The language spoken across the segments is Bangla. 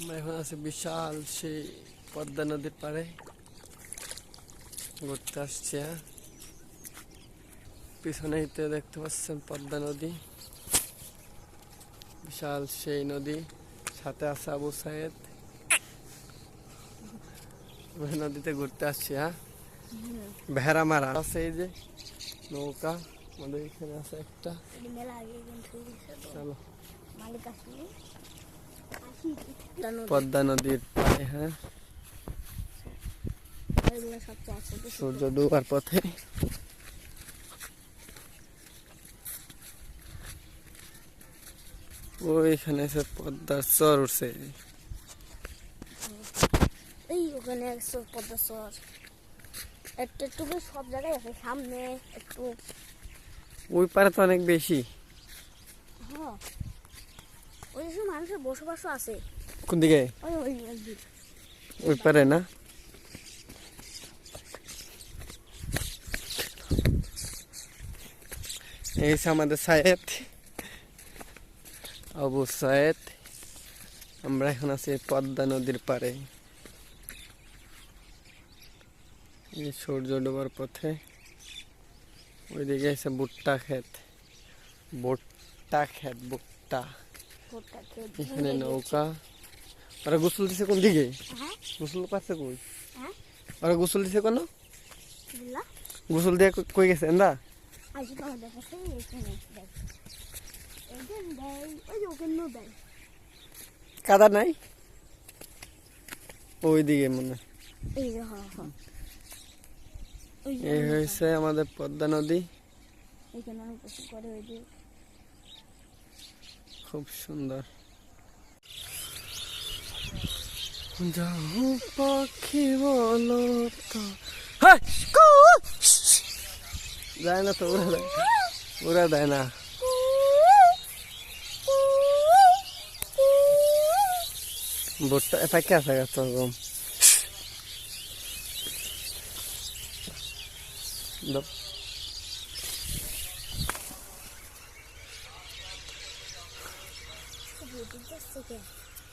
আমরা এখন আছি বিশাল সেই পদ্মা নদীর পাড়ে ঘুরতে আসছি। পিছনেই তো দেখতে পাচ্ছেন পদ্মা নদী, বিশাল সেই নদী, সাথে আছে আবু সাইদ। নদীতে ঘুরতে আসছি। ভেড়া মারা আছে, এই যে নৌকা আমাদের এখানে আছে একটা। চলো পদ্মা নদীর পাড়ে। সূর্য ডুবার পথে ওইখানে পদ্মার চর উঠছে। এই ওখানে পদ্মার চর একটু একটু সব জায়গায় আছে, সামনে একটু ওই পারে তো অনেক বেশি। হ্যাঁ, ওই দেশে মানুষের বসবাসও আছে। কোন দিকে? ওই পারে না? এই আমাদের সায়েদ, আবু সায়েদ। আমরা এখন আছি পদ্মা নদীর পারে। এই সূর্য ডোবার পথে ওইদিকে আছে ভুট্টা ক্ষেত, ভুট্টা ক্ষেত, ভুট্টা। এখানে নৌকা। ওরা গোসল দিছে কোন দিকে? গোসল পাচ্ছে কই? ওরা গোসল দিছে কোন? গোসল দিয়ে কই গেছে? এন্দা কাদা নাই ওইদিকে মনে। এই হয়েছে আমাদের পদ্মা নদী, খুব সুন্দর। যাও পাখি বলো তো, যায় না তো, উড়া দেয় না। ভুট্টা পাইকে আছে গাছ গম।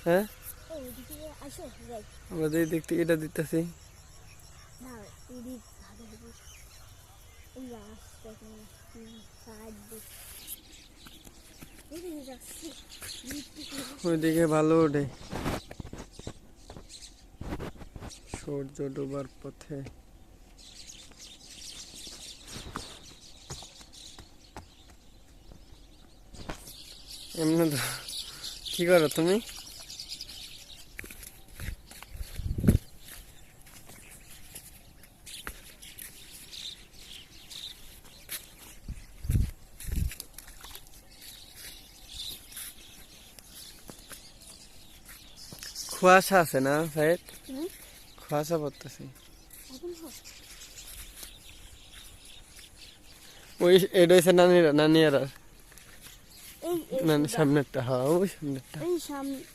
হ্যাঁ, আমরা দিক থেকে এটা দিতেছি। ওইদিকে ভালো ওঠে সূর্য ডোবার পথে। এমনি তো কি করো তুমি? কুয়াশা আছে না সাইড? কুয়াশা পড়তেছে। ওই এটা হচ্ছে নানিয়ারা সামনেরটা। হ্যাঁ, ওই সামনেরটা।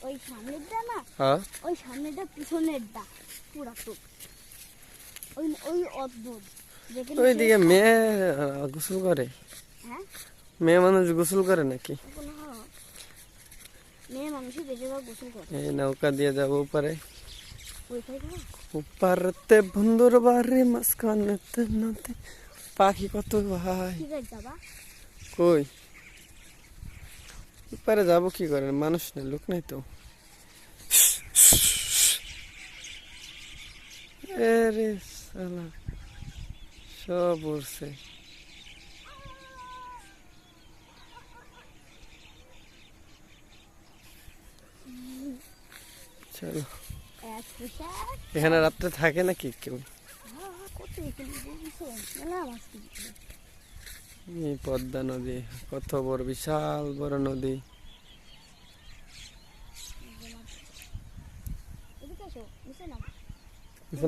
ওই সামনেরটা না? হ্যাঁ, ওই সামনেরটা পিছনেরটা পুরাটুক। ওই ওই অদ্ভুত। ওইদিকে মেয়ে গোসল করে। হ্যাঁ, মেয়ে মানুষ গোসল করে নাকি? মেয়ে মানুষই বেশিরভাগ গোসল করে। এই নৌকা দিয়ে যাবো উপরে। উপারতে বন্ধুর বাড়ি মাঝখানেতে নদী, পাখি কত ভাই। কই উপরে যাবো কি করে? মানুষ নেই, লোক নেই তো। আরে শালা সব উড়ছে। চলো, এখানে রাত্রে থাকে নাকি কেউ? এই পদ্মা নদী কত বড়, বিশাল বড় নদী।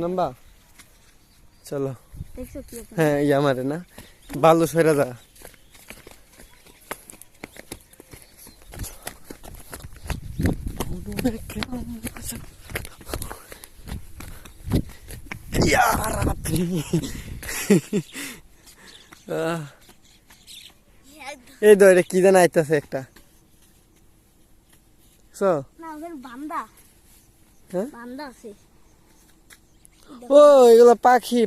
নাম্বা চলো। হ্যাঁ, আমারে না বালু সরা যা। এই তো কি জানা আইতাছে একটা। বান্দা হ্যাঁ বান্দা আছে ও এগুলো পাখি